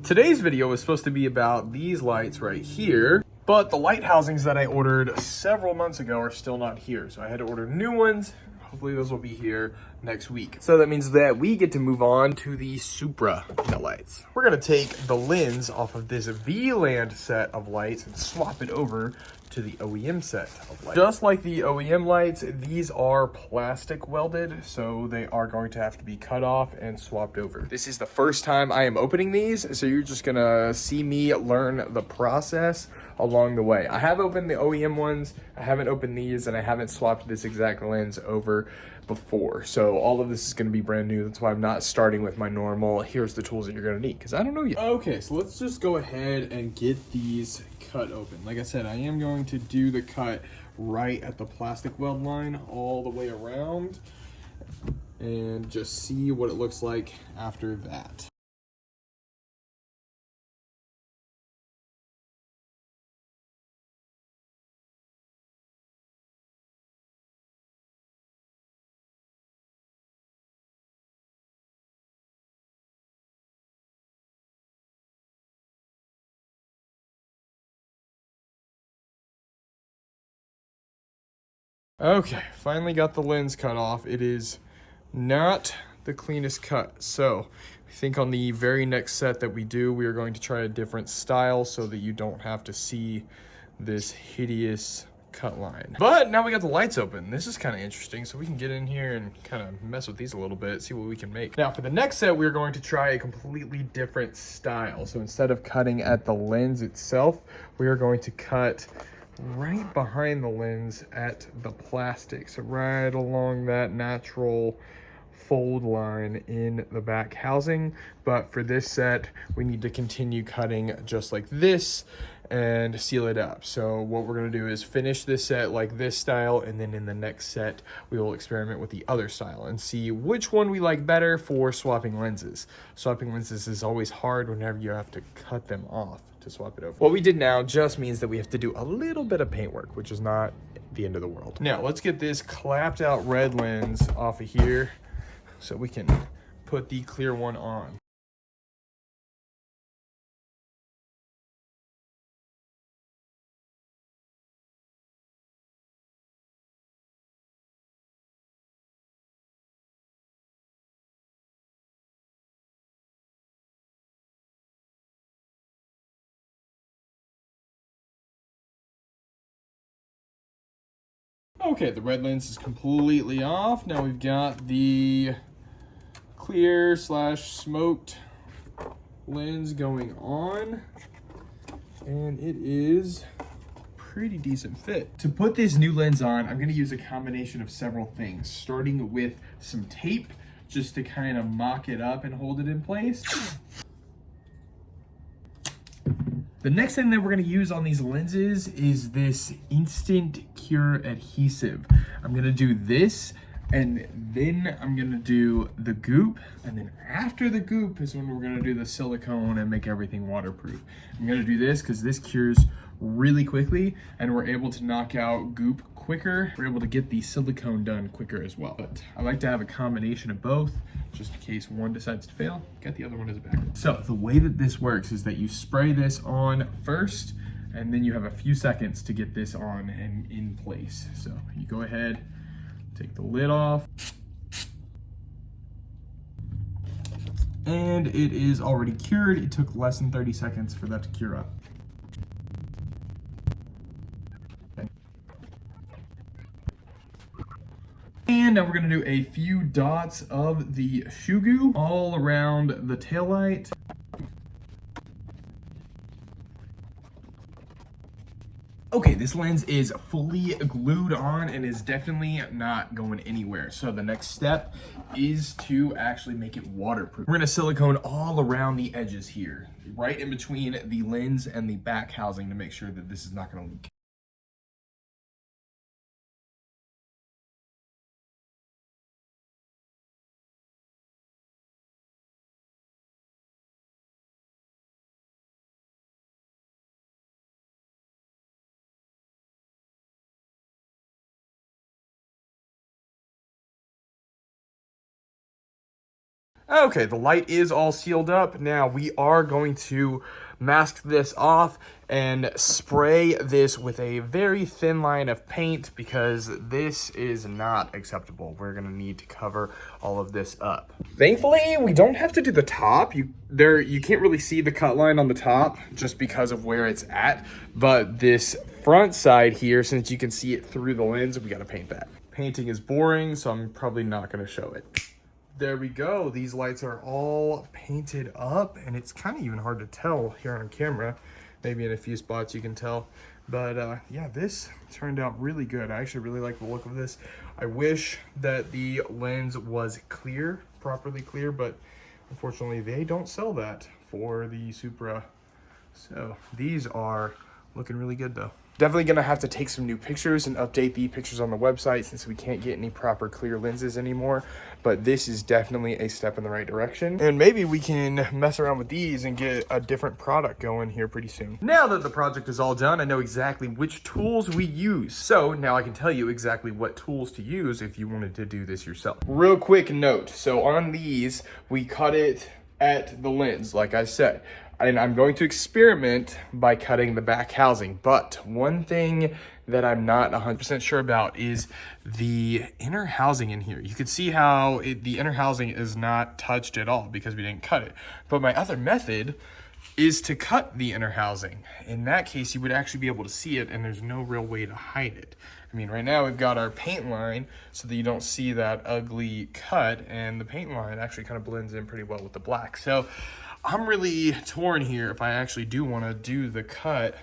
Today's video was supposed to be about these lights right here, but the light housings that I ordered several months ago are still not here. So I had to order new ones. Hopefully those will be here next week. So that means that we get to move on to the Supra lights. We're gonna take the lens off of this V-Land set of lights and swap it over to the OEM set of lights. Just like the OEM lights, these are plastic welded, so they are going to have to be cut off and swapped over. This is the first time I am opening these, so you're just gonna see me learn the process along the way. I have opened the OEM ones, I haven't opened these, and I haven't swapped this exact lens over before. So all of this is gonna be brand new. That's why I'm not starting with my normal, here's the tools that you're gonna need, because I don't know yet. Okay, so let's just go ahead and get these cut open. Like I said, I am going to do the cut right at the plastic weld line all the way around and just see what it looks like after that. Okay, finally got the lens cut off. It is not the cleanest cut. So I think on the very next set that we do, we are going to try a different style so that you don't have to see this hideous cut line. But now we got the lights open. This is kind of interesting, so we can get in here and kind of mess with these a little bit, see what we can make. Now for the next set, we're going to try a completely different style. So instead of cutting at the lens itself, we are going to cut right behind the lens at the plastic. So right along that natural fold line in the back housing. But for this set, we need to continue cutting just like this and seal it up. So what we're going to do is finish this set like this style, and then in the next set we will experiment with the other style and see which one we like better for swapping lenses. Swapping lenses is always hard whenever you have to cut them off to swap it over. What we did now just means that we have to do a little bit of paint work, which is not the end of the world. Now let's get this clapped out red lens off of here so we can put the clear one on. Okay, the red lens is completely off. Now we've got the clear slash smoked lens going on, and it is pretty decent fit. To put this new lens on, I'm gonna use a combination of several things, starting with some tape just to kind of mock it up and hold it in place. The next thing that we're gonna use on these lenses is this instant cure adhesive. I'm gonna do this, and then I'm gonna do the goop, and then after the goop is when we're gonna do the silicone and make everything waterproof. I'm gonna do this because this cures really quickly, and we're able to knock out goop quicker. We're able to get the silicone done quicker as well. But I like to have a combination of both, just in case one decides to fail, got the other one as a backup. So the way that this works is that you spray this on first, and then you have a few seconds to get this on and in place. So you go ahead, take the lid off, and it is already cured. It took less than 30 seconds for that to cure up. And now we're gonna do a few dots of the shoe goo all around the taillight. Okay, this lens is fully glued on and is definitely not going anywhere. So the next step is to actually make it waterproof. We're gonna silicone all around the edges here, right in between the lens and the back housing, to make sure that this is not gonna leak. Okay, the light is all sealed up. Now we are going to mask this off and spray this with a very thin line of paint because this is not acceptable. We're gonna need to cover all of this up. Thankfully, we don't have to do the top. You can't really see the cut line on the top just because of where it's at. But this front side here, since you can see it through the lens, we gotta paint that. Painting is boring, so I'm probably not gonna show it. There we go. These lights are all painted up, and it's kind of even hard to tell here on camera. Maybe in a few spots you can tell. But yeah, this turned out really good. I actually really like the look of this. I wish that the lens was clear, properly clear, but unfortunately they don't sell that for the Supra. So these are looking really good though. Definitely gonna have to take some new pictures and update the pictures on the website since we can't get any proper clear lenses anymore. But this is definitely a step in the right direction. And maybe we can mess around with these and get a different product going here pretty soon. Now that the project is all done, I know exactly which tools we use. So now I can tell you exactly what tools to use if you wanted to do this yourself. Real quick note, so on these, we cut it at the lens, like I said. And I'm going to experiment by cutting the back housing. But one thing that I'm not 100% sure about is the inner housing in here. You can see how the inner housing is not touched at all because we didn't cut it. But my other method is to cut the inner housing. In that case, you would actually be able to see it and there's no real way to hide it. I mean, right now we've got our paint line so that you don't see that ugly cut, and the paint line actually kind of blends in pretty well with the black. So I'm really torn here if I actually do want to do the cut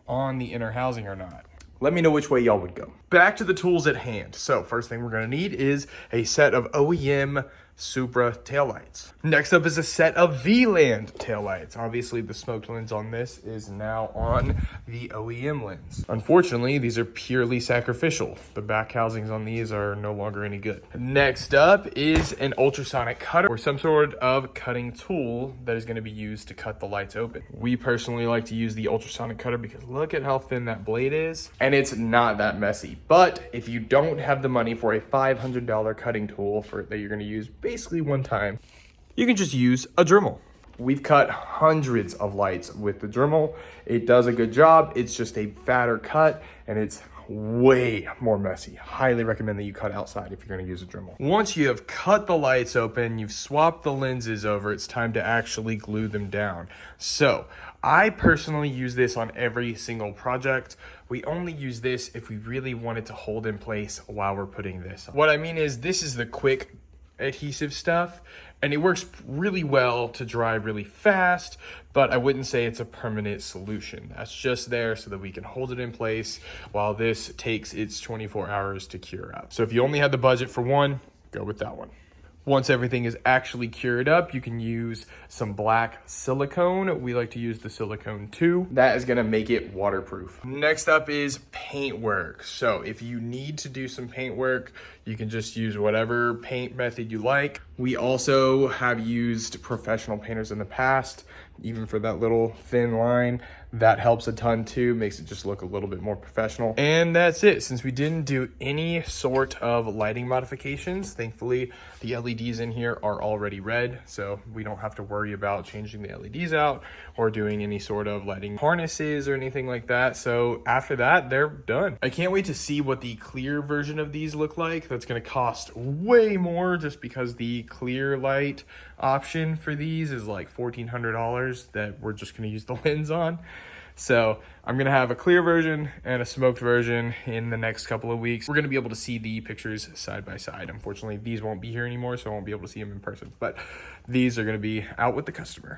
on the inner housing or not. Let me know which way y'all would go. Back to the tools at hand. So first thing we're going to need is a set of OEM Supra taillights. Next up is a set of V-Land taillights. Obviously the smoked lens on this is now on the OEM lens. Unfortunately, these are purely sacrificial. The back housings on these are no longer any good. Next up is an ultrasonic cutter or some sort of cutting tool that is going to be used to cut the lights open. We personally like to use the ultrasonic cutter because look at how thin that blade is, and it's not that messy. But if you don't have the money for a $500 cutting tool that you're going to use basically one time, you can just use a Dremel. We've cut hundreds of lights with the Dremel. It does a good job. It's just a fatter cut and it's way more messy. Highly recommend that you cut outside if you're going to use a Dremel. Once you have cut the lights open, you've swapped the lenses over, it's time to actually glue them down. So I personally use this on every single project. We only use this if we really want it to hold in place while we're putting this on. What I mean is this is the quick adhesive stuff and it works really well to dry really fast, but I wouldn't say it's a permanent solution. That's just there so that we can hold it in place while this takes its 24 hours to cure up. So if you only had the budget for one, go with that one. Once everything is actually cured up, you can use some black silicone. We like to use the silicone 2. That is gonna make it waterproof. Next up is paint work. So if you need to do some paint work, you can just use whatever paint method you like. We also have used professional painters in the past, even for that little thin line. That helps a ton too, makes it just look a little bit more professional. And that's it. Since we didn't do any sort of lighting modifications, thankfully the LEDs in here are already red, so we don't have to worry about changing the LEDs out or doing any sort of lighting harnesses or anything like that. So after that, they're done. I can't wait to see what the clear version of these look like. That's gonna cost way more just because the clear light option for these is like $1,400 that we're just gonna use the lens on. So I'm gonna have a clear version and a smoked version in the next couple of weeks. We're gonna be able to see the pictures side by side. Unfortunately, these won't be here anymore, so I won't be able to see them in person, but these are gonna be out with the customer.